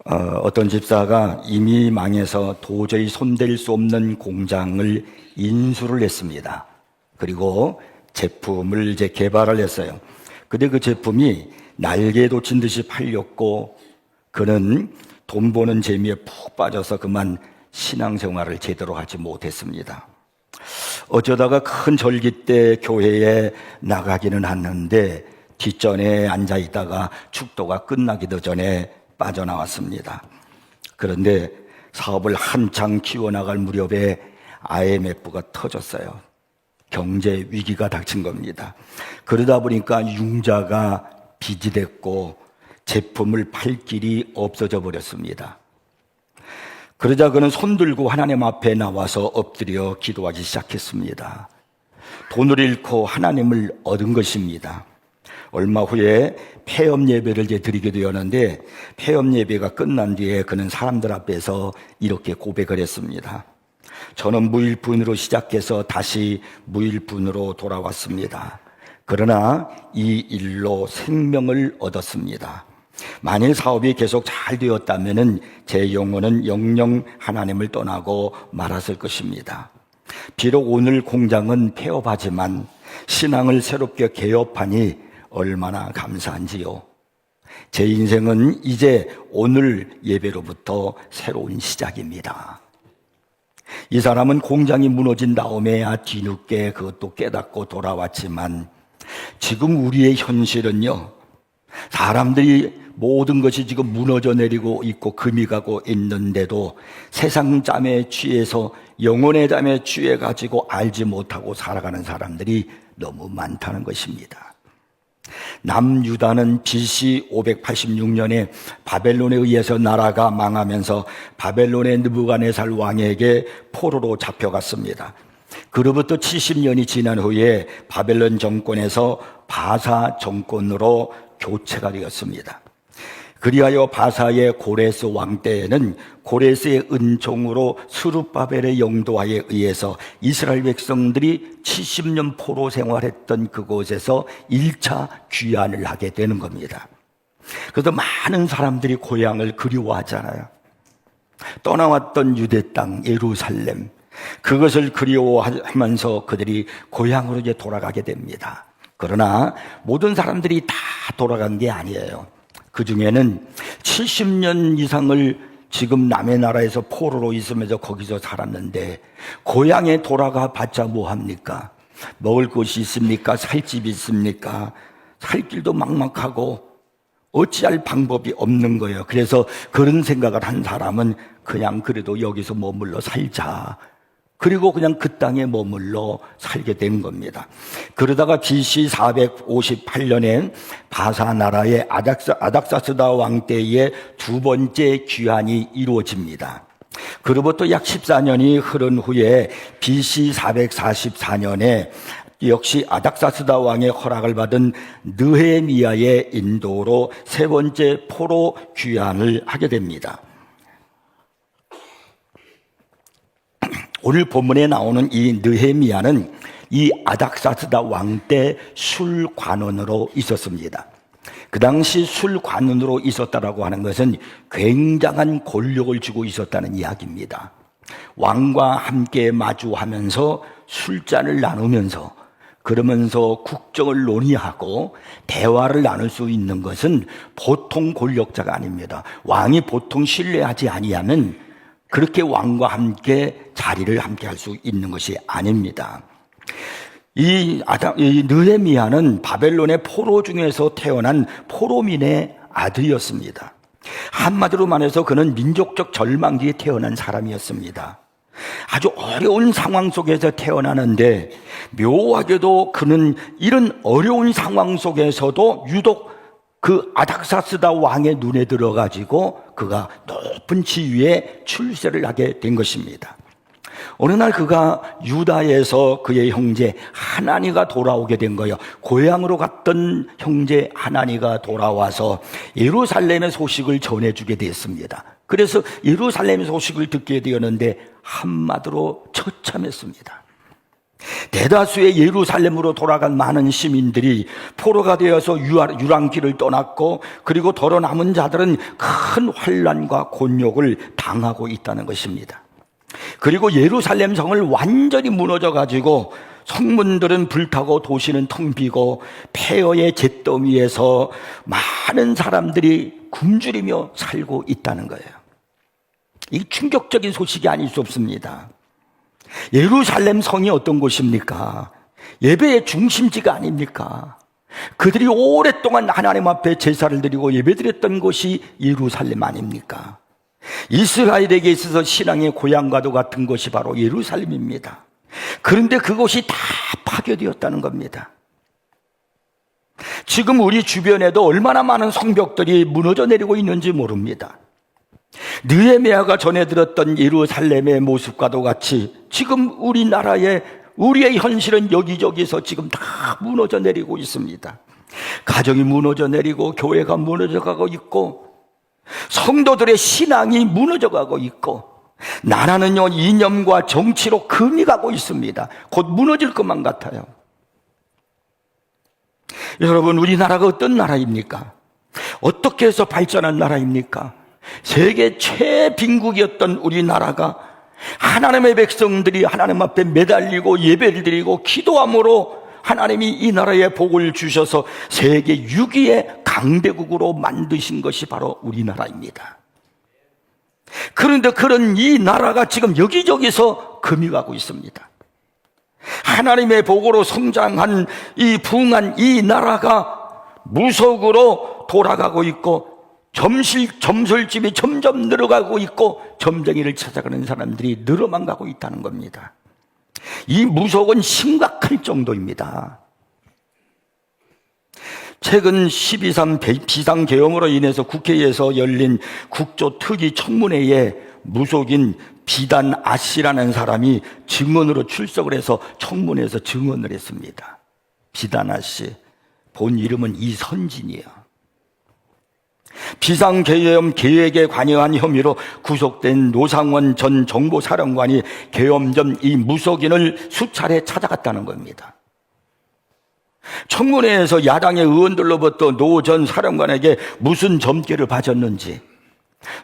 어떤 집사가 이미 망해서 도저히 손댈 수 없는 공장을 인수를 했습니다. 그리고 제품을 이제 개발을 했어요. 근데 그 제품이 날개에 돋친 듯이 팔렸고, 그는 돈 버는 재미에 푹 빠져서 그만 신앙생활을 제대로 하지 못했습니다. 어쩌다가 큰 절기 때 교회에 나가기는 하는데 뒷전에 앉아 있다가 축도가 끝나기도 전에 빠져나왔습니다. 그런데 사업을 한창 키워나갈 무렵에 IMF가 터졌어요. 경제 위기가 닥친 겁니다. 그러다 보니까 융자가 빚이 됐고 제품을 팔 길이 없어져 버렸습니다. 그러자 그는 손들고 하나님 앞에 나와서 엎드려 기도하기 시작했습니다. 돈을 잃고 하나님을 얻은 것입니다. 얼마 후에 폐업 예배를 이제 드리게 되었는데, 폐업 예배가 끝난 뒤에 그는 사람들 앞에서 이렇게 고백을 했습니다. 저는 무일푼으로 시작해서 다시 무일푼으로 돌아왔습니다. 그러나 이 일로 생명을 얻었습니다. 만일 사업이 계속 잘 되었다면 제 영혼은 영영 하나님을 떠나고 말았을 것입니다. 비록 오늘 공장은 폐업하지만 신앙을 새롭게 개업하니 얼마나 감사한지요. 제 인생은 이제 오늘 예배로부터 새로운 시작입니다. 이 사람은 공장이 무너진 다음에야 뒤늦게 그것도 깨닫고 돌아왔지만, 지금 우리의 현실은요, 사람들이 모든 것이 지금 무너져 내리고 있고 금이 가고 있는데도 세상 잠에 취해서 영혼의 잠에 취해 가지고 알지 못하고 살아가는 사람들이 너무 많다는 것입니다. 남유다는 BC 586년에 바벨론에 의해서 나라가 망하면서 바벨론의 느부갓네살 왕에게 포로로 잡혀갔습니다. 그로부터 70년이 지난 후에 바벨론 정권에서 바사 정권으로 교체가 되었습니다. 그리하여 바사의 고레스 왕 때에는 고레스의 은총으로 스룹바벨의 영도하에 의해서 이스라엘 백성들이 70년 포로 생활했던 그곳에서 1차 귀환을 하게 되는 겁니다. 그래서 많은 사람들이 고향을 그리워하잖아요. 떠나왔던 유대 땅 예루살렘, 그것을 그리워하면서 그들이 고향으로 이제 돌아가게 됩니다. 그러나 모든 사람들이 다 돌아간 게 아니에요. 그 중에는 70년 이상을 지금 남의 나라에서 포로로 있으면서 거기서 살았는데, 고향에 돌아가 봤자 뭐합니까? 먹을 것이 있습니까? 살 집이 있습니까? 살 길도 막막하고 어찌할 방법이 없는 거예요. 그래서 그런 생각을 한 사람은 그냥 그래도 여기서 머물러 살자, 그리고 그냥 그 땅에 머물러 살게 된 겁니다. 그러다가 BC 458년에 바사 나라의 아닥사스다 왕 때의 두 번째 귀환이 이루어집니다. 그로부터 약 14년이 흐른 후에 BC 444년에 역시 아닥사스다 왕의 허락을 받은 느헤미야의 인도로 세 번째 포로 귀환을 하게 됩니다. 오늘 본문에 나오는 이 느헤미야는 이 아닥사스다 왕 때 술관원으로 있었습니다. 그 당시 술관원으로 있었다라고 하는 것은 굉장한 권력을 쥐고 있었다는 이야기입니다. 왕과 함께 마주하면서 술잔을 나누면서, 그러면서 국정을 논의하고 대화를 나눌 수 있는 것은 보통 권력자가 아닙니다. 왕이 보통 신뢰하지 아니하면 그렇게 왕과 함께 자리를 함께 할 수 있는 것이 아닙니다. 이 느헤미야는 바벨론의 포로 중에서 태어난 포로민의 아들이었습니다. 한마디로 말해서 그는 민족적 절망기에 태어난 사람이었습니다. 아주 어려운 상황 속에서 태어나는데, 묘하게도 그는 이런 어려운 상황 속에서도 유독 그 아닥사스다 왕의 눈에 들어가지고 그가 높은 지위에 출세를 하게 된 것입니다. 어느 날 그가 유다에서 그의 형제 하나니가 돌아오게 된 거예요. 고향으로 갔던 형제 하나니가 돌아와서 예루살렘의 소식을 전해주게 됐습니다. 그래서 예루살렘의 소식을 듣게 되었는데 한마디로 처참했습니다. 대다수의 예루살렘으로 돌아간 많은 시민들이 포로가 되어서 유랑길을 떠났고, 그리고 더러 남은 자들은 큰 환난과 곤욕을 당하고 있다는 것입니다. 그리고 예루살렘 성을 완전히 무너져 가지고 성문들은 불타고 도시는 텅 비고 폐허의 잿더미에서 많은 사람들이 굶주리며 살고 있다는 거예요. 이 충격적인 소식이 아닐 수 없습니다. 예루살렘 성이 어떤 곳입니까? 예배의 중심지가 아닙니까? 그들이 오랫동안 하나님 앞에 제사를 드리고 예배드렸던 곳이 예루살렘 아닙니까? 이스라엘에게 있어서 신앙의 고향과도 같은 것이 바로 예루살렘입니다. 그런데 그곳이 다 파괴되었다는 겁니다. 지금 우리 주변에도 얼마나 많은 성벽들이 무너져 내리고 있는지 모릅니다. 느헤미야가 전해 들었던 예루살렘의 모습과도 같이 지금 우리나라의 우리의 현실은 여기저기서 지금 다 무너져 내리고 있습니다. 가정이 무너져 내리고 교회가 무너져 가고 있고 성도들의 신앙이 무너져 가고 있고 나라는요 이념과 정치로 금이 가고 있습니다. 곧 무너질 것만 같아요. 여러분, 우리나라가 어떤 나라입니까? 어떻게 해서 발전한 나라입니까? 세계 최빈국이었던 우리나라가 하나님의 백성들이 하나님 앞에 매달리고 예배를 드리고 기도함으로 하나님이 이 나라에 복을 주셔서 세계 6위의 강대국으로 만드신 것이 바로 우리나라입니다. 그런데 그런 이 나라가 지금 여기저기서 금이 가고 있습니다. 하나님의 복으로 성장한 이 부흥한 이 나라가 무속으로 돌아가고 있고 점술집이 점점 늘어가고 있고 점쟁이를 찾아가는 사람들이 늘어만 가고 있다는 겁니다. 이 무속은 심각할 정도입니다. 최근 12.3 비상계엄으로 인해서 국회에서 열린 국조특위 청문회에 무속인 비단 아씨라는 사람이 증언으로 출석을 해서 청문회에서 증언을 했습니다. 비단 아씨, 본 이름은 이선진이에요. 비상계엄 계획에 관여한 혐의로 구속된 노상원 전 정보사령관이 계엄 전 이 무속인을 수차례 찾아갔다는 겁니다. 청문회에서 야당의 의원들로부터 노 전 사령관에게 무슨 점괘를 바쳤는지,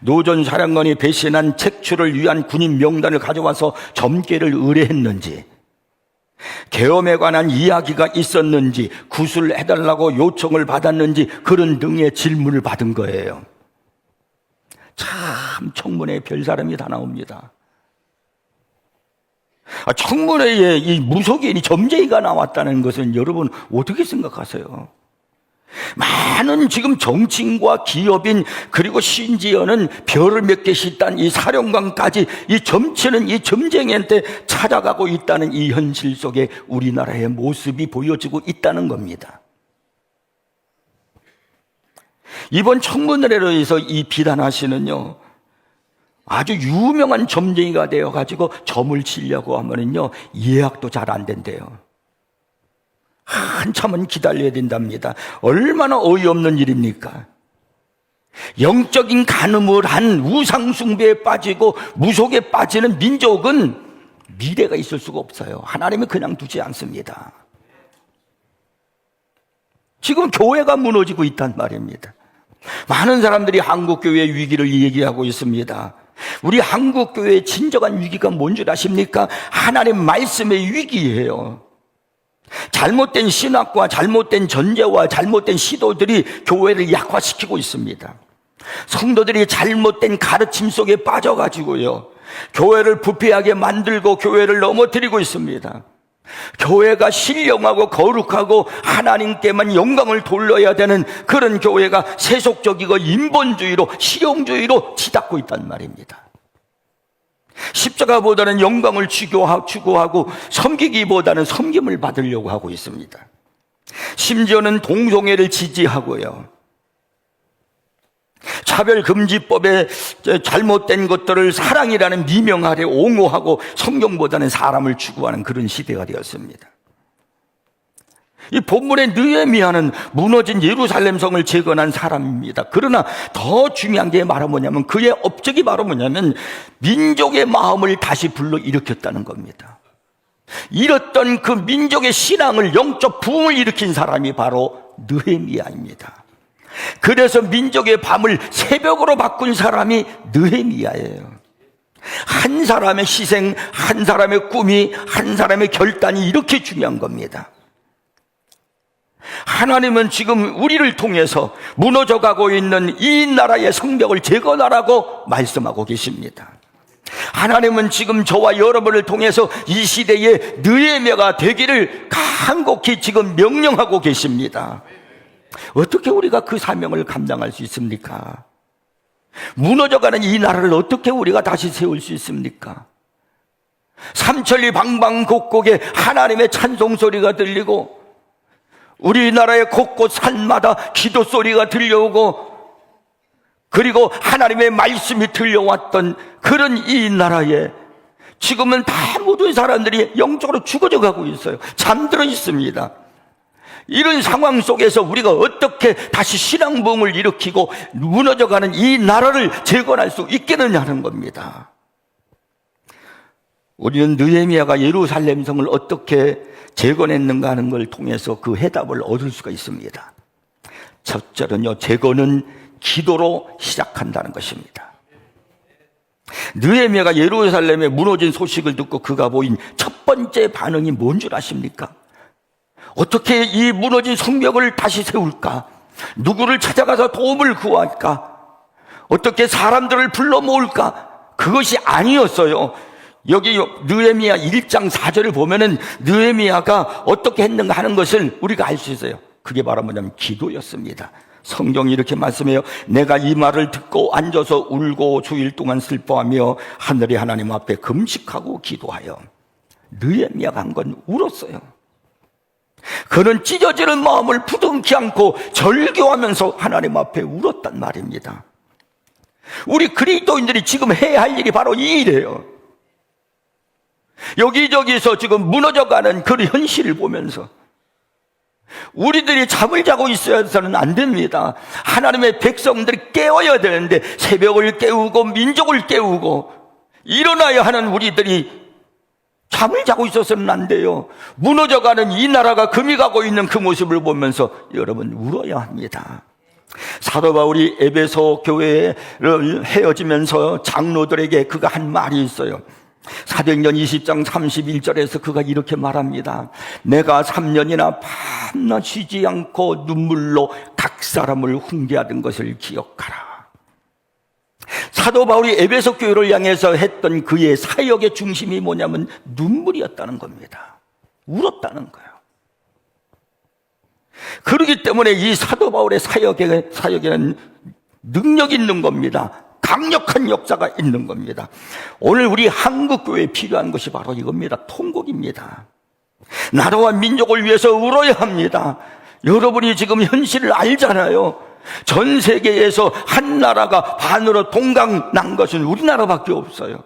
노 전 사령관이 배신한 책출을 위한 군인 명단을 가져와서 점괘를 의뢰했는지, 계엄에 관한 이야기가 있었는지, 구술해달라고 요청을 받았는지 그런 등의 질문을 받은 거예요. 참 청문회에 별 사람이 다 나옵니다. 청문회에 이 무속인이 점쟁이가 나왔다는 것은 여러분 어떻게 생각하세요? 많은 지금 정치인과 기업인 그리고 심지어는 별을 몇 개씩 딴 이 사령관까지 이 점치는 이 점쟁이한테 찾아가고 있다는 이 현실 속에 우리나라의 모습이 보여지고 있다는 겁니다. 이번 청문회로 해서 이 비단하시는요 아주 유명한 점쟁이가 되어가지고 점을 치려고 하면은요 예약도 잘 안 된대요. 한참은 기다려야 된답니다. 얼마나 어이없는 일입니까? 영적인 간음을 한 우상숭배에 빠지고 무속에 빠지는 민족은 미래가 있을 수가 없어요. 하나님이 그냥 두지 않습니다. 지금 교회가 무너지고 있단 말입니다. 많은 사람들이 한국교회의 위기를 얘기하고 있습니다. 우리 한국교회의 진정한 위기가 뭔 줄 아십니까? 하나님 말씀의 위기예요. 잘못된 신학과 잘못된 전제와 잘못된 시도들이 교회를 약화시키고 있습니다. 성도들이 잘못된 가르침 속에 빠져가지고요 교회를 부패하게 만들고 교회를 넘어뜨리고 있습니다. 교회가 신령하고 거룩하고 하나님께만 영광을 돌려야 되는 그런 교회가 세속적이고 인본주의로 실용주의로 치닫고 있단 말입니다. 십자가보다는 영광을 추구하고 섬기기보다는 섬김을 받으려고 하고 있습니다. 심지어는 동성애를 지지하고요 차별금지법에 잘못된 것들을 사랑이라는 미명 아래 옹호하고 성경보다는 사람을 추구하는 그런 시대가 되었습니다. 이 본문의 느헤미야는 무너진 예루살렘 성을 재건한 사람입니다. 그러나 더 중요한 게 바로 뭐냐면 그의 업적이 바로 뭐냐면 민족의 마음을 다시 불러일으켰다는 겁니다. 이랬던 그 민족의 신앙을, 영적 부흥을 일으킨 사람이 바로 느헤미야입니다. 그래서 민족의 밤을 새벽으로 바꾼 사람이 느헤미야예요. 한 사람의 희생, 한 사람의 꿈이, 한 사람의 결단이 이렇게 중요한 겁니다. 하나님은 지금 우리를 통해서 무너져가고 있는 이 나라의 성벽을 재건하라고 말씀하고 계십니다. 하나님은 지금 저와 여러분을 통해서 이 시대에 느헤미야가 되기를 간곡히 지금 명령하고 계십니다. 어떻게 우리가 그 사명을 감당할 수 있습니까? 무너져가는 이 나라를 어떻게 우리가 다시 세울 수 있습니까? 삼천리 방방곡곡에 하나님의 찬송 소리가 들리고 우리나라의 곳곳 산마다 기도 소리가 들려오고 그리고 하나님의 말씀이 들려왔던 그런 이 나라에 지금은 다 모든 사람들이 영적으로 죽어져 가고 있어요. 잠들어 있습니다. 이런 상황 속에서 우리가 어떻게 다시 신앙 부흥을 일으키고 무너져가는 이 나라를 재건할 수 있겠느냐는 겁니다. 우리는 느헤미야가 예루살렘 성을 어떻게 재건했는가 하는 걸 통해서 그 해답을 얻을 수가 있습니다. 첫째는요, 재건은 기도로 시작한다는 것입니다. 느헤미야가 예루살렘에 무너진 소식을 듣고 그가 보인 첫 번째 반응이 뭔 줄 아십니까? 어떻게 이 무너진 성벽을 다시 세울까? 누구를 찾아가서 도움을 구할까? 어떻게 사람들을 불러 모을까? 그것이 아니었어요. 여기 느헤미야 1장 4절을 보면은 느헤미야가 어떻게 했는가 하는 것을 우리가 알 수 있어요. 그게 바로 뭐냐면 기도였습니다. 성경이 이렇게 말씀해요. 내가 이 말을 듣고 앉아서 울고 주일 동안 슬퍼하며 하늘의 하나님 앞에 금식하고 기도하여. 느헤미야가 한 건 울었어요. 그는 찢어지는 마음을 부둥키 안고 절규하면서 하나님 앞에 울었단 말입니다. 우리 그리스도인들이 지금 해야 할 일이 바로 이 일이에요. 여기저기서 지금 무너져가는 그 현실을 보면서 우리들이 잠을 자고 있어서는 안 됩니다. 하나님의 백성들이 깨어야 되는데 새벽을 깨우고 민족을 깨우고 일어나야 하는 우리들이 잠을 자고 있어서는 안 돼요. 무너져가는 이 나라가 금이 가고 있는 그 모습을 보면서 여러분 울어야 합니다. 사도 바울이 에베소 교회를 헤어지면서 장로들에게 그가 한 말이 있어요. 사도행전 20장 31절에서 그가 이렇게 말합니다. 내가 3년이나 밤낮 쉬지 않고 눈물로 각 사람을 훈계하던 것을 기억하라. 사도 바울이 에베소 교회를 향해서 했던 그의 사역의 중심이 뭐냐면 눈물이었다는 겁니다. 울었다는 거예요. 그렇기 때문에 이 사도 바울의 사역에는 능력이 있는 겁니다. 강력한 역사가 있는 겁니다. 오늘 우리 한국교회에 필요한 것이 바로 이겁니다. 통곡입니다. 나라와 민족을 위해서 울어야 합니다. 여러분이 지금 현실을 알잖아요. 전 세계에서 한 나라가 반으로 동강 난 것은 우리나라밖에 없어요.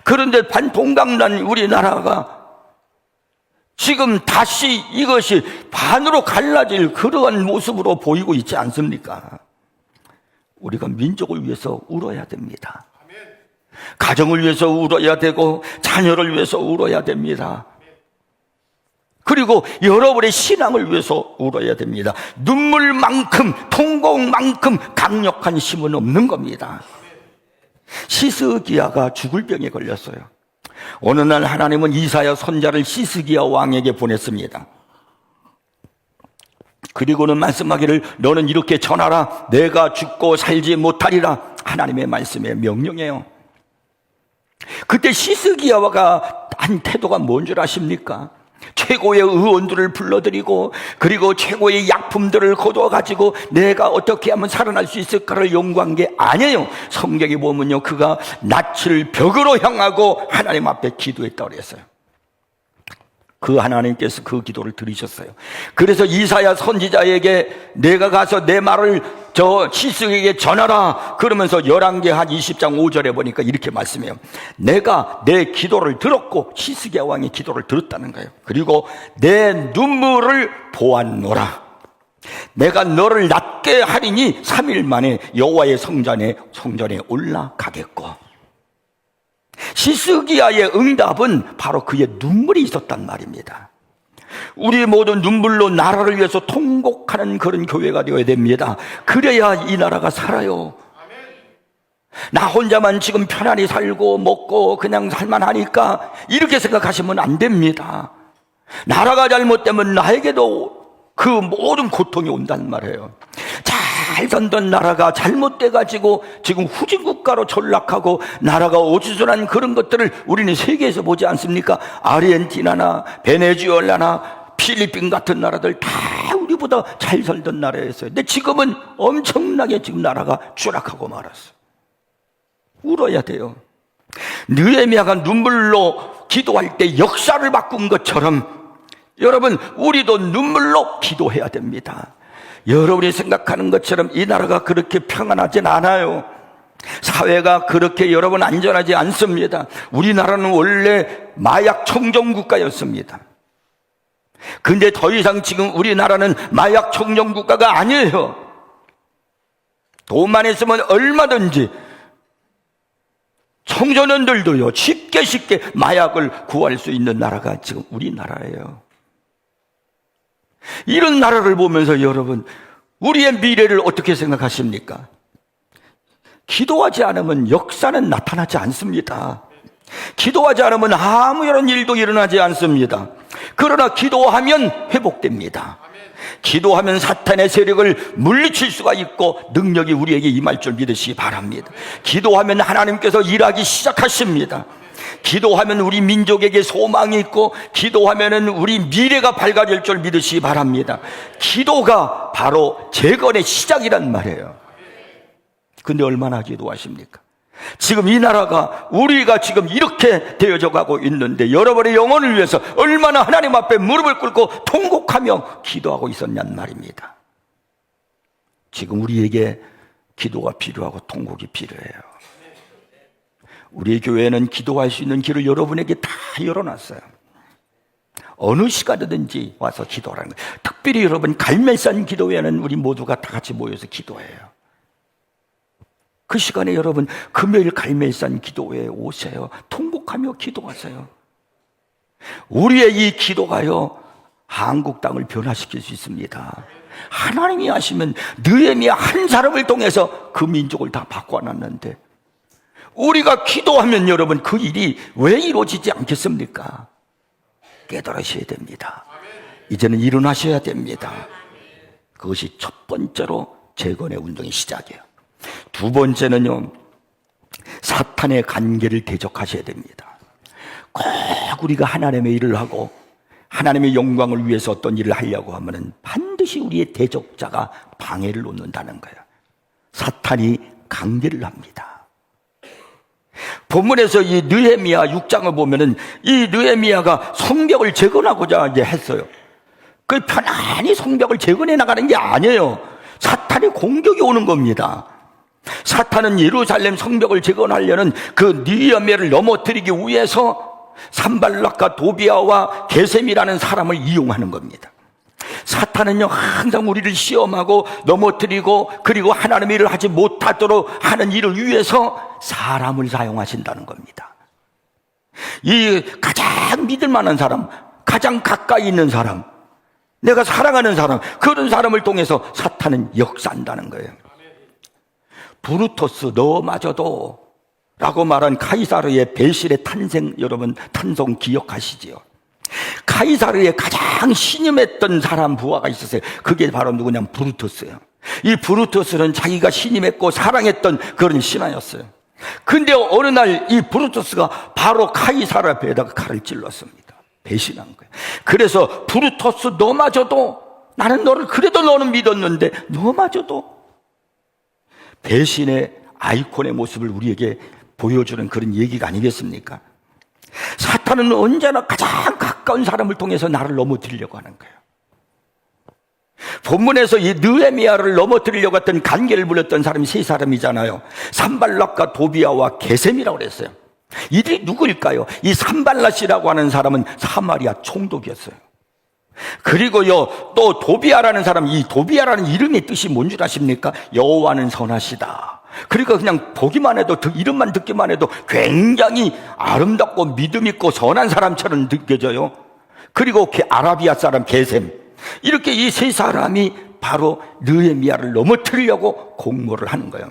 그런데 반동강 난 우리나라가 지금 다시 이것이 반으로 갈라질 그러한 모습으로 보이고 있지 않습니까? 우리가 민족을 위해서 울어야 됩니다. 가정을 위해서 울어야 되고 자녀를 위해서 울어야 됩니다. 그리고 여러분의 신앙을 위해서 울어야 됩니다. 눈물만큼 통곡만큼 강력한 힘은 없는 겁니다. 시스기야가 죽을 병에 걸렸어요. 어느 날 하나님은 이사야 선자를 시스기야 왕에게 보냈습니다. 그리고는 말씀하기를 너는 이렇게 전하라. 내가 죽고 살지 못하리라. 하나님의 말씀에 명령해요. 그때 시스기야가 한 태도가 뭔 줄 아십니까? 최고의 의원들을 불러들이고 그리고 최고의 약품들을 거둬가지고 내가 어떻게 하면 살아날 수 있을까를 연구한 게 아니에요. 성경에 보면요, 그가 낯을 벽으로 향하고 하나님 앞에 기도했다고 그랬어요. 그 하나님께서 그 기도를 들으셨어요. 그래서 이사야 선지자에게 내가 가서 내 말을 저 시스기에게 전하라 그러면서 열왕기 한 20장 5절에 보니까 이렇게 말씀해요. 내가 내 기도를 들었고 시스기야 왕의 기도를 들었다는 거예요. 그리고 내 눈물을 보았노라. 내가 너를 낫게 하리니 3일 만에 여호와의 성전에 올라가겠고. 시스기야의 응답은 바로 그의 눈물이 있었단 말입니다. 우리 모두 눈물로 나라를 위해서 통곡하는 그런 교회가 되어야 됩니다. 그래야 이 나라가 살아요. 나 혼자만 지금 편안히 살고 먹고 그냥 살만하니까 이렇게 생각하시면 안 됩니다. 나라가 잘못되면 나에게도 그 모든 고통이 온단 말이에요. 잘 살던 나라가 잘못돼가지고 지금 후진국가로 전락하고 나라가 어수선한 그런 것들을 우리는 세계에서 보지 않습니까? 아르헨티나나 베네수엘라나 필리핀 같은 나라들 다 우리보다 잘 살던 나라였어요. 근데 지금은 엄청나게 지금 나라가 추락하고 말았어요. 울어야 돼요. 느헤미야가 눈물로 기도할 때 역사를 바꾼 것처럼 여러분, 우리도 눈물로 기도해야 됩니다. 여러분이 생각하는 것처럼 이 나라가 그렇게 평안하진 않아요. 사회가 그렇게 여러분 안전하지 않습니다. 우리나라는 원래 마약 청정 국가였습니다. 근데 더 이상 지금 우리나라는 마약 청정 국가가 아니에요. 돈만 있으면 얼마든지 청소년들도요 쉽게 마약을 구할 수 있는 나라가 지금 우리나라예요. 이런 나라를 보면서 여러분, 우리의 미래를 어떻게 생각하십니까? 기도하지 않으면 역사는 나타나지 않습니다. 기도하지 않으면 아무런 일도 일어나지 않습니다. 그러나 기도하면 회복됩니다. 기도하면 사탄의 세력을 물리칠 수가 있고 능력이 우리에게 임할 줄 믿으시기 바랍니다. 기도하면 하나님께서 일하기 시작하십니다. 기도하면 우리 민족에게 소망이 있고 기도하면 우리 미래가 밝아질 줄 믿으시기 바랍니다. 기도가 바로 재건의 시작이란 말이에요. 근데 얼마나 기도하십니까? 지금 이 나라가 우리가 지금 이렇게 되어져 가고 있는데 여러분의 영혼을 위해서 얼마나 하나님 앞에 무릎을 꿇고 통곡하며 기도하고 있었냔 말입니다. 지금 우리에게 기도가 필요하고 통곡이 필요해요. 우리 교회는 기도할 수 있는 길을 여러분에게 다 열어놨어요. 어느 시간이든지 와서 기도하라는 거예요. 특별히 여러분 갈멜산 기도회는 우리 모두가 다 같이 모여서 기도해요. 그 시간에 여러분 금요일 갈멜산 기도회에 오세요. 통곡하며 기도하세요. 우리의 이 기도가요 한국 땅을 변화시킬 수 있습니다. 하나님이 하시면 느헤미야 한 사람을 통해서 그 민족을 다 바꿔놨는데 우리가 기도하면 여러분 그 일이 왜 이루어지지 않겠습니까? 깨달으셔야 됩니다. 이제는 일어나셔야 됩니다. 그것이 첫 번째로 재건의 운동의 시작이에요. 두 번째는요, 사탄의 관계를 대적하셔야 됩니다. 꼭 우리가 하나님의 일을 하고 하나님의 영광을 위해서 어떤 일을 하려고 하면 반드시 우리의 대적자가 방해를 놓는다는 거예요. 사탄이 관계를 합니다. 본문에서 이 느헤미야 6장을 보면은 이 느헤미야가 성벽을 재건하고자 이제 했어요. 그 편안히 성벽을 재건해 나가는 게 아니에요. 사탄의 공격이 오는 겁니다. 사탄은 예루살렘 성벽을 재건하려는 그 느헤미야를 넘어뜨리기 위해서 산발락과 도비아와 게셈이라는 사람을 이용하는 겁니다. 사탄은요 항상 우리를 시험하고 넘어뜨리고 그리고 하나님의 일을 하지 못하도록 하는 일을 위해서 사람을 사용하신다는 겁니다. 이 가장 믿을 만한 사람, 가장 가까이 있는 사람, 내가 사랑하는 사람, 그런 사람을 통해서 사탄은 역사한다는 거예요. 브루토스 너마저도 라고 말한 카이사르의 배실의 탄생, 여러분 탄성 기억하시지요? 카이사르의 가장 신임했던 사람 부하가 있었어요. 그게 바로 누구냐면 브루토스예요. 이 브루토스는 자기가 신임했고 사랑했던 그런 신하였어요. 근데 어느 날 이 브루토스가 바로 카이사르 앞에다가 칼을 찔렀습니다. 배신한 거예요. 그래서 브루토스 너마저도, 나는 너를 그래도 너는 믿었는데 너마저도, 배신의 아이콘의 모습을 우리에게 보여주는 그런 얘기가 아니겠습니까? 사탄은 언제나 가장 가까운 사람을 통해서 나를 넘어뜨리려고 하는 거예요. 본문에서 이 느헤미야를 넘어뜨리려고 했던 관계를 불렸던 사람이 세 사람이잖아요. 산발락과 도비아와 게셈이라고 그랬어요. 이들이 누구일까요? 이 산발락이라고 하는 사람은 사마리아 총독이었어요. 그리고요 또 도비아라는 사람, 이 도비아라는 이름의 뜻이 뭔 줄 아십니까? 여호와는 선하시다, 그러니까 그냥 보기만 해도, 이름만 듣기만 해도 굉장히 아름답고 믿음 있고 선한 사람처럼 느껴져요. 그리고 아라비아 사람 게셈, 이렇게 이 세 사람이 바로 느헤미야를 넘어뜨리려고 공모를 하는 거예요.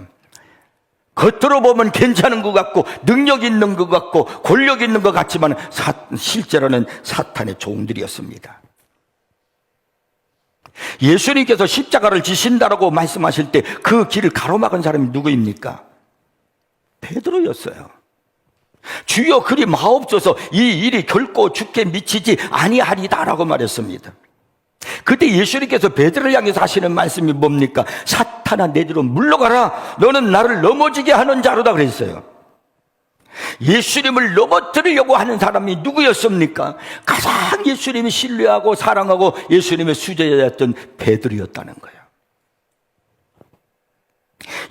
겉으로 보면 괜찮은 것 같고 능력 있는 것 같고 권력 있는 것 같지만 실제로는 사탄의 종들이었습니다. 예수님께서 십자가를 지신다라고 말씀하실 때 그 길을 가로막은 사람이 누구입니까? 베드로였어요. 주여 그리 마옵소서, 이 일이 결코 주께 미치지 아니하리다라고 말했습니다. 그때 예수님께서 베드로를 향해서 하시는 말씀이 뭡니까? 사탄아, 내 뒤로 물러가라, 너는 나를 넘어지게 하는 자로다 그랬어요. 예수님을 넘어뜨리려고 하는 사람이 누구였습니까? 가장 예수님이 신뢰하고 사랑하고 예수님의 수제자였던 베드로였다는 거예요.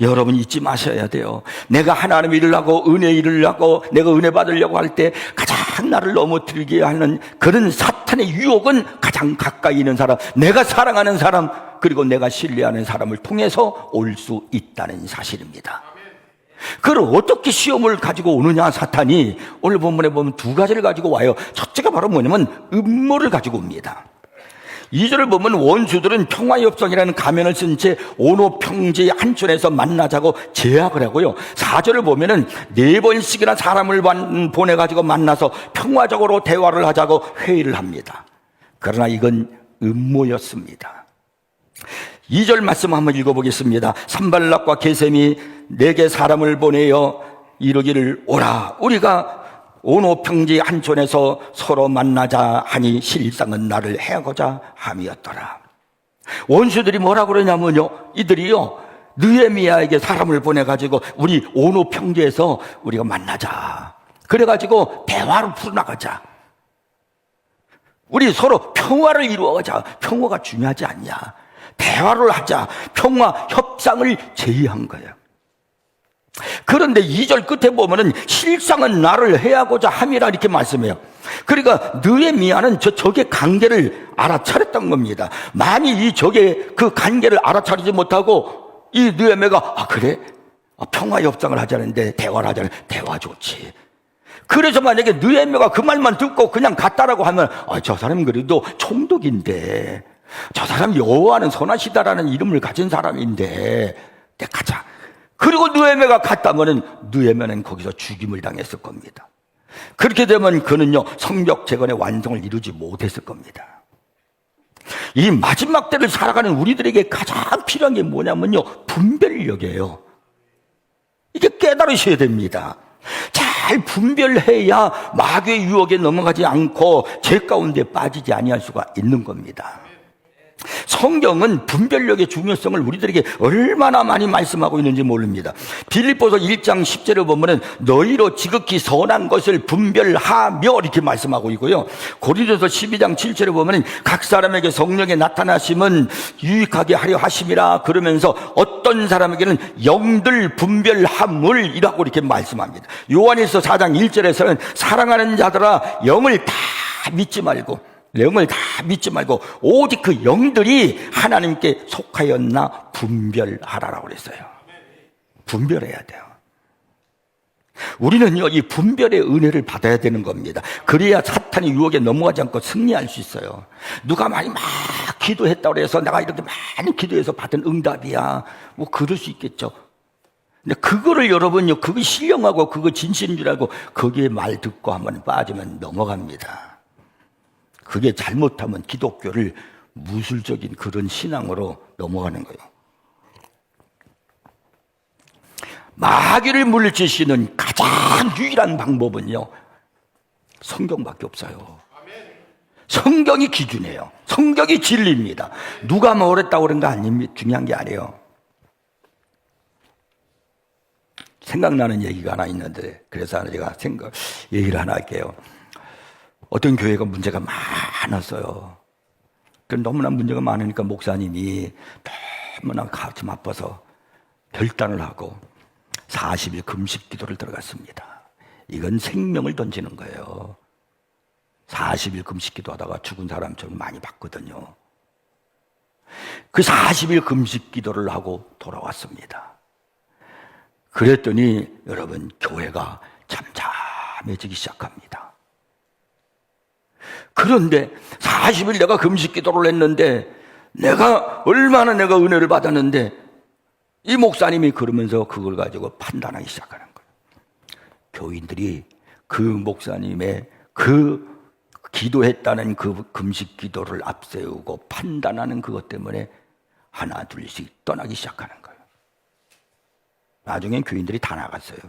여러분 잊지 마셔야 돼요. 내가 하나님 일을 하고 은혜 일을 하고 내가 은혜 받으려고 할 때 가장 나를 넘어뜨리게 하는 그런 사탄의 유혹은 가장 가까이 있는 사람, 내가 사랑하는 사람, 그리고 내가 신뢰하는 사람을 통해서 올 수 있다는 사실입니다. 그걸 어떻게 시험을 가지고 오느냐, 사탄이 오늘 본문에 보면 두 가지를 가지고 와요. 첫째가 바로 뭐냐면 음모를 가지고 옵니다. 2절을 보면 원수들은 평화협정이라는 가면을 쓴 채 온오평지의 한촌에서 만나자고 제약을 하고요. 4절을 보면은 4번씩이나 사람을 보내가지고 만나서 평화적으로 대화를 하자고 회의를 합니다. 그러나 이건 음모였습니다. 2절 말씀 한번 읽어보겠습니다. 산발락과 게셈이 내게 사람을 보내어 이르기를, 오라, 우리가 온오평지 한촌에서 서로 만나자 하니 실상은 나를 해하고자 함이었더라. 원수들이 뭐라 그러냐면요, 이들이요 느헤미야에게 사람을 보내가지고 우리 온오평지에서 우리가 만나자, 그래가지고 대화를 풀어나가자, 우리 서로 평화를 이루어가자. 평화가 중요하지 않냐, 대화를 하자, 평화 협상을 제의한 거예요. 그런데 2절 끝에 보면은 실상은 나를 해하고자 함이라 이렇게 말씀해요. 그러니까 느헤미야는 적의 관계를 알아차렸던 겁니다. 만일 이 적의 그 관계를 알아차리지 못하고 이 느헤미야가 그래? 평화 협상을 하자는데 대화를 하자는, 대화 좋지. 그래서 만약에 느헤미야가 그 말만 듣고 그냥 갔다라고 하면 저 사람은 그래도 총독인데, 저 사람 여호와는 선하시다라는 이름을 가진 사람인데 가자. 그리고 느헤미야가 갔다면은 느헤미야는 거기서 죽임을 당했을 겁니다. 그렇게 되면 그는요 성벽 재건의 완성을 이루지 못했을 겁니다. 이 마지막 때를 살아가는 우리들에게 가장 필요한 게 뭐냐면요, 분별력이에요. 이게 깨달으셔야 됩니다. 잘 분별해야 마귀의 유혹에 넘어가지 않고 죄 가운데 빠지지 아니할 수가 있는 겁니다. 성경은 분별력의 중요성을 우리들에게 얼마나 많이 말씀하고 있는지 모릅니다. 빌립보서 1장 10절을 보면은 너희로 지극히 선한 것을 분별하며 이렇게 말씀하고 있고요. 고린도서 12장 7절을 보면은 각 사람에게 성령의 나타나심은 유익하게 하려 하심이라 그러면서 어떤 사람에게는 영들 분별함을 이라고 이렇게 말씀합니다. 요한일서 4장 1절에서는 사랑하는 자들아 영을 다 믿지 말고, 영을 다 믿지 말고 오직 그 영들이 하나님께 속하였나 분별하라라고 그랬어요. 분별해야 돼요. 우리는요 이 분별의 은혜를 받아야 되는 겁니다. 그래야 사탄의 유혹에 넘어가지 않고 승리할 수 있어요. 누가 많이 막 기도했다고 해서 내가 이렇게 많이 기도해서 받은 응답이야, 뭐 그럴 수 있겠죠. 근데 그거를 여러분요, 그거 신령하고 그거 진실인 줄 알고 거기에 말 듣고 한번 빠지면 넘어갑니다. 그게 잘못하면 기독교를 무술적인 그런 신앙으로 넘어가는 거예요. 마귀를 물리치시는 가장 유일한 방법은요 성경밖에 없어요. 성경이 기준이에요. 성경이 진리입니다. 누가 뭐랬다고 그런 거 아닙니다. 중요한 게 아니에요. 생각나는 얘기가 하나 있는데, 그래서 제가 얘기를 하나 할게요. 어떤 교회가 문제가 많았어요. 너무나 문제가 많으니까 목사님이 너무나 가슴 아파서 결단을 하고 40일 금식 기도를 들어갔습니다. 이건 생명을 던지는 거예요. 40일 금식 기도하다가 죽은 사람처럼 많이 봤거든요. 그 40일 금식 기도를 하고 돌아왔습니다. 그랬더니 여러분, 교회가 잠잠해지기 시작합니다. 그런데 40일 내가 금식 기도를 했는데 내가 얼마나 내가 은혜를 받았는데 이 목사님이 그러면서 그걸 가지고 판단하기 시작하는 거예요. 교인들이 그 목사님의 그 기도했다는 그 금식 기도를 앞세우고 판단하는 그것 때문에 하나 둘씩 떠나기 시작하는 거예요. 나중엔 교인들이 다 나갔어요.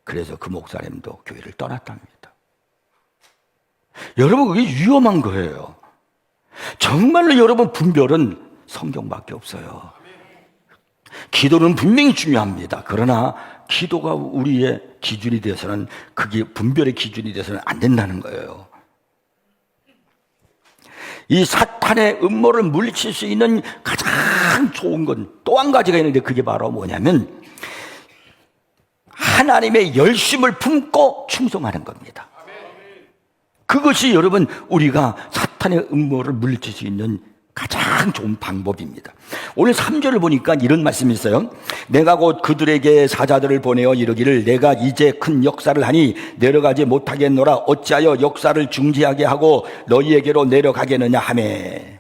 그래서 그 목사님도 교회를 떠났답니다. 여러분, 그게 위험한 거예요. 정말로 여러분, 분별은 성경밖에 없어요. 기도는 분명히 중요합니다. 그러나 기도가 우리의 기준이 되어서는, 그게 분별의 기준이 되어서는 안 된다는 거예요. 이 사탄의 음모를 물리칠 수 있는 가장 좋은 건 또 한 가지가 있는데, 그게 바로 뭐냐면 하나님의 열심을 품고 충성하는 겁니다. 그것이 여러분, 우리가 사탄의 음모를 물리칠 수 있는 가장 좋은 방법입니다. 오늘 3절을 보니까 이런 말씀이 있어요. 내가 곧 그들에게 사자들을 보내어 이르기를 내가 이제 큰 역사를 하니 내려가지 못하겠노라. 어찌하여 역사를 중지하게 하고 너희에게로 내려가겠느냐 하매.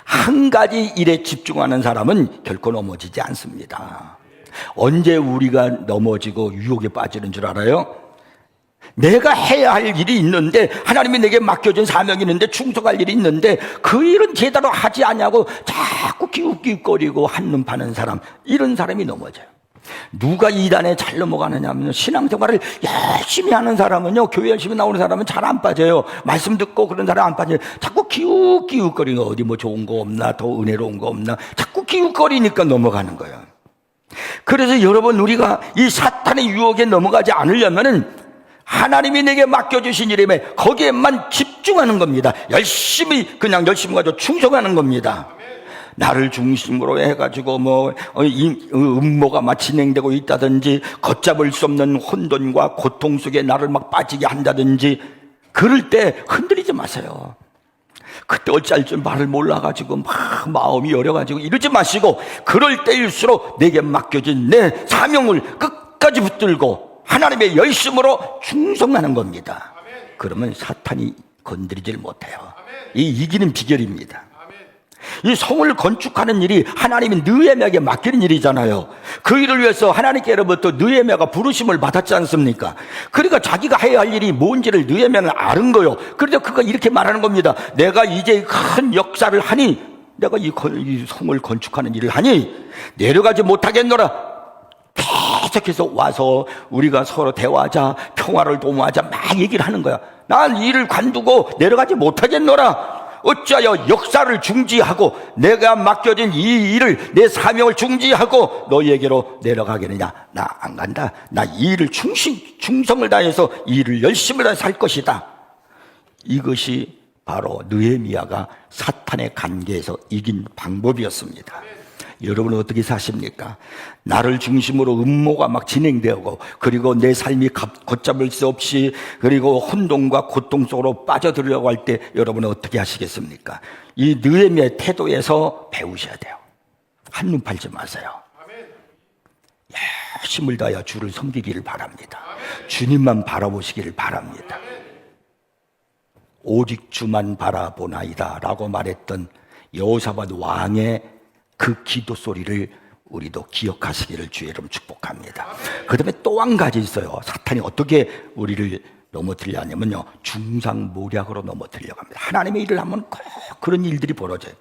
한 가지 일에 집중하는 사람은 결코 넘어지지 않습니다. 언제 우리가 넘어지고 유혹에 빠지는 줄 알아요? 내가 해야 할 일이 있는데, 하나님이 내게 맡겨준 사명이 있는데, 충성할 일이 있는데 그 일은 제대로 하지 않냐고 자꾸 기웃기웃거리고 한눈 파는 사람, 이런 사람이 넘어져요. 누가 이단에 잘 넘어가느냐면, 신앙생활을 열심히 하는 사람은요, 교회 열심히 나오는 사람은 잘 안 빠져요. 말씀 듣고 그런 사람 안 빠져요. 자꾸 기웃기웃거리고 어디 뭐 좋은 거 없나, 더 은혜로운 거 없나, 자꾸 기웃거리니까 넘어가는 거예요. 그래서 여러분, 우리가 이 사탄의 유혹에 넘어가지 않으려면은 하나님이 내게 맡겨주신 일임에 거기에만 집중하는 겁니다. 열심히 가지고 충성하는 겁니다. 나를 중심으로 해가지고 음모가 막 진행되고 있다든지, 걷잡을 수 없는 혼돈과 고통 속에 나를 막 빠지게 한다든지, 그럴 때 흔들리지 마세요. 그때 어찌할 줄 말을 몰라가지고 막 마음이 여려가지고 이러지 마시고, 그럴 때일수록 내게 맡겨진 내 사명을 끝까지 붙들고 하나님의 열심으로 충성하는 겁니다. 그러면 사탄이 건드리질 못해요. 이 이기는 비결입니다. 이 성을 건축하는 일이 하나님이 느헤미야에게 맡기는 일이잖아요. 그 일을 위해서 하나님께로부터 느헤미야가 부르심을 받았지 않습니까? 그러니까 자기가 해야 할 일이 뭔지를 느헤미야는 아는 거예요. 그런데 그가 이렇게 말하는 겁니다. 내가 이제 큰 역사를 하니, 내가 이 성을 건축하는 일을 하니 내려가지 못하겠노라. 계속해서 와서 우리가 서로 대화하자, 평화를 도모하자 막 얘기를 하는 거야. 난 일을 관두고 내려가지 못하겠노라. 어찌하여 역사를 중지하고 내가 맡겨진 이 일을, 내 사명을 중지하고 너희에게로 내려가겠느냐. 나 안 간다. 나 이 일을 충성을 다해서 이 일을 열심히 다해서 할 것이다. 이것이 바로 느헤미야가 사탄의 관계에서 이긴 방법이었습니다. 여러분은 어떻게 사십니까? 나를 중심으로 음모가 막 진행되고, 그리고 내 삶이 걷잡을 수 없이, 그리고 혼돈과 고통 속으로 빠져들려고 할 때 여러분은 어떻게 하시겠습니까? 이 느헤미야의 태도에서 배우셔야 돼요. 한눈 팔지 마세요. 힘을 다하여 주를 섬기기를 바랍니다. 주님만 바라보시기를 바랍니다. 오직 주만 바라보나이다 라고 말했던 여호사밧 왕의 그 기도 소리를 우리도 기억하시기를 주의 이름 축복합니다. 그 다음에 또 한 가지 있어요. 사탄이 어떻게 우리를 넘어뜨리려 하냐면요, 중상모략으로 넘어뜨리려고 합니다. 하나님의 일을 하면 꼭 그런 일들이 벌어져요.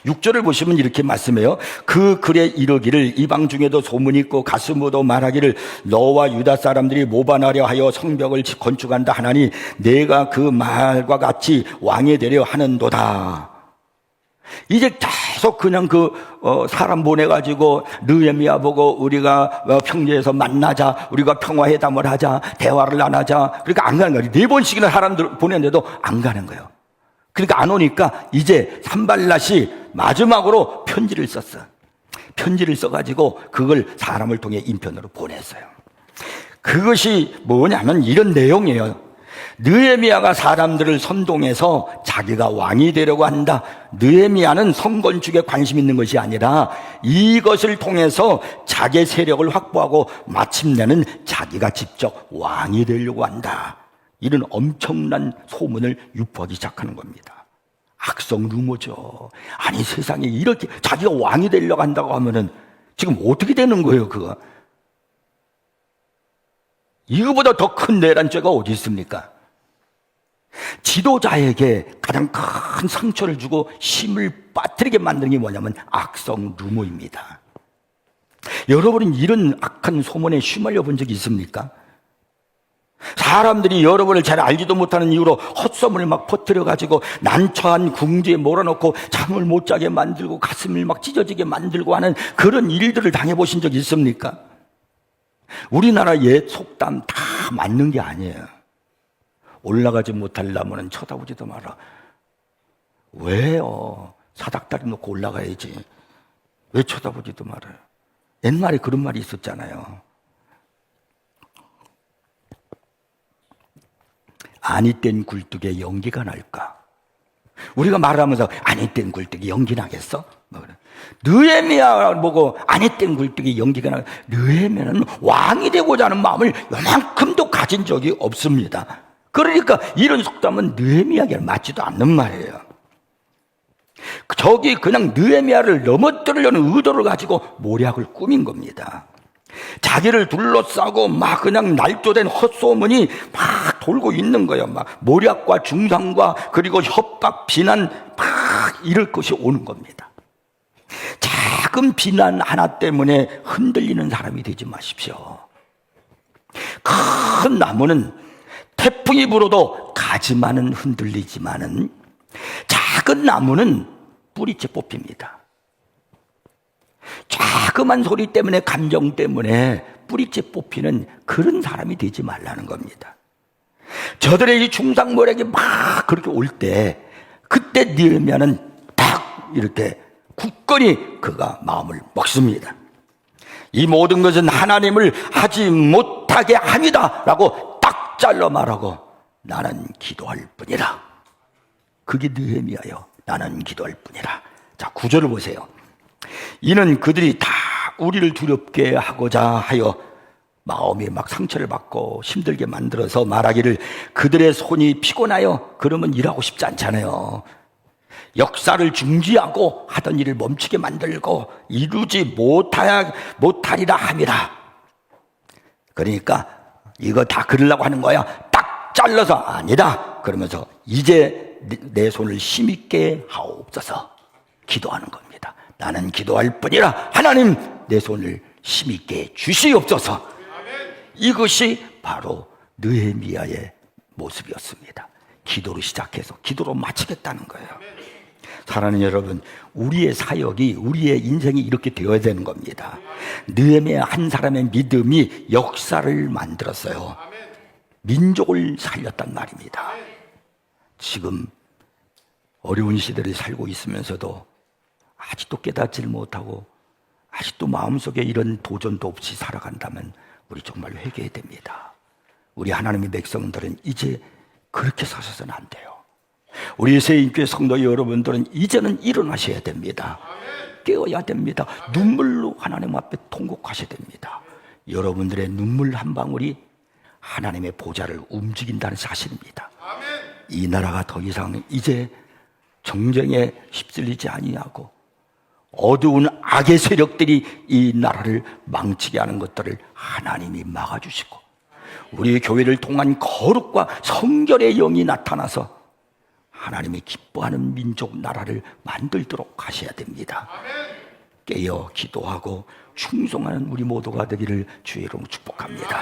6절을 보시면 이렇게 말씀해요. 그 글에 이르기를 이방 중에도 소문이 있고 가스모도 말하기를 너와 유다 사람들이 모반하려 하여 성벽을 건축한다 하나니 내가 그 말과 같이 왕이 되려 하는도다. 이제 계속 그냥 사람 보내가지고 느헤미야 보고 우리가 평지에서 만나자, 우리가 평화회담을 하자, 대화를 안 하자, 그러니까 안 가는 거예요. 4번씩이나 사람들 보냈는데도 안 가는 거예요. 그러니까 안 오니까 이제 산발랏이 마지막으로 편지를 썼어. 편지를 써가지고 그걸 사람을 통해 인편으로 보냈어요. 그것이 뭐냐면 이런 내용이에요. 느헤미야가 사람들을 선동해서 자기가 왕이 되려고 한다. 느헤미야는 성건축에 관심 있는 것이 아니라 이것을 통해서 자기의 세력을 확보하고 마침내는 자기가 직접 왕이 되려고 한다. 이런 엄청난 소문을 유포하기 시작하는 겁니다. 악성 루머죠. 아니, 세상에 이렇게 자기가 왕이 되려고 한다고 하면은 지금 어떻게 되는 거예요, 그거? 이거보다 더 큰 내란죄가 어디 있습니까? 지도자에게 가장 큰 상처를 주고 힘을 빠뜨리게 만드는 게 뭐냐면 악성 루머입니다. 여러분은 이런 악한 소문에 휘말려 본 적이 있습니까? 사람들이 여러분을 잘 알지도 못하는 이유로 헛소문을 막 퍼뜨려가지고 난처한 궁지에 몰아넣고 잠을 못 자게 만들고 가슴을 막 찢어지게 만들고 하는 그런 일들을 당해보신 적이 있습니까? 우리나라 옛 속담 다 맞는 게 아니에요. 올라가지 못하려면 쳐다보지도 마라. 왜요? 사닥다리 놓고 올라가야지. 왜 쳐다보지도 말아요? 옛말에 그런 말이 있었잖아요. 아니 땐 굴뚝에 연기가 날까? 우리가 말하면서 아니 땐 굴뚝에 연기 나겠어? 뭐 그래. 느헤미야 보고 아니 땐 굴뚝에 연기가 나. 느헤미야는 왕이 되고자 하는 마음을 요만큼도 가진 적이 없습니다. 그러니까 이런 속담은 느헤미야에게 맞지도 않는 말이에요. 저기 그냥 느헤미야를 넘어뜨리려는 의도를 가지고 모략을 꾸민 겁니다. 자기를 둘러싸고 막 그냥 날조된 헛소문이 막 돌고 있는 거예요. 막 모략과 중상과 그리고 협박, 비난 막 이럴 것이 오는 겁니다. 작은 비난 하나 때문에 흔들리는 사람이 되지 마십시오. 큰 나무는 태풍이 불어도 가지만은 흔들리지만은 작은 나무는 뿌리째 뽑힙니다. 자그만 소리 때문에 감정 때문에 뿌리째 뽑히는 그런 사람이 되지 말라는 겁니다. 저들의 이 중상모략이 막 그렇게 올 때 그때 느헤미야는 딱 이렇게 굳건히 그가 마음을 먹습니다. 이 모든 것은 하나님을 하지 못하게 합니다 라고 딱 잘라 말하고 나는 기도할 뿐이라. 그게 느헤미야요. 나는 기도할 뿐이라. 자, 9절을 보세요. 이는 그들이 다 우리를 두렵게 하고자 하여 마음이 막 상처를 받고 힘들게 만들어서 말하기를 그들의 손이 피곤하여. 그러면 일하고 싶지 않잖아요. 역사를 중지하고 하던 일을 멈추게 만들고 이루지 못하리라 함이라. 그러니까 이거 다 그러려고 하는 거야. 딱 잘라서 아니다 그러면서 이제 내 손을 힘있게 하옵소서 기도하는 겁니다. 나는 기도할 뿐이라 하나님 내 손을 힘있게 주시옵소서. 이것이 바로 느헤미야의 모습이었습니다. 기도로 시작해서 기도로 마치겠다는 거예요. 사랑하는 여러분, 우리의 사역이 우리의 인생이 이렇게 되어야 되는 겁니다. 느헤미야 한 사람의 믿음이 역사를 만들었어요. 민족을 살렸단 말입니다. 지금 어려운 시대를 살고 있으면서도 아직도 깨닫지를 못하고 아직도 마음속에 이런 도전도 없이 살아간다면 우리 정말 회개해야 됩니다. 우리 하나님의 백성들은 이제 그렇게 사셔서는 안 돼요. 우리 세인교회 성도 여러분들은 이제는 일어나셔야 됩니다. 깨어야 됩니다. 눈물로 하나님 앞에 통곡하셔야 됩니다. 여러분들의 눈물 한 방울이 하나님의 보좌를 움직인다는 사실입니다. 이 나라가 더 이상 이제 정쟁에 휩쓸리지 아니하고 어두운 악의 세력들이 이 나라를 망치게 하는 것들을 하나님이 막아주시고 우리 교회를 통한 거룩과 성결의 영이 나타나서 하나님이 기뻐하는 민족 나라를 만들도록 하셔야 됩니다. 깨어 기도하고 충성하는 우리 모두가 되기를 주의 이름으로 축복합니다.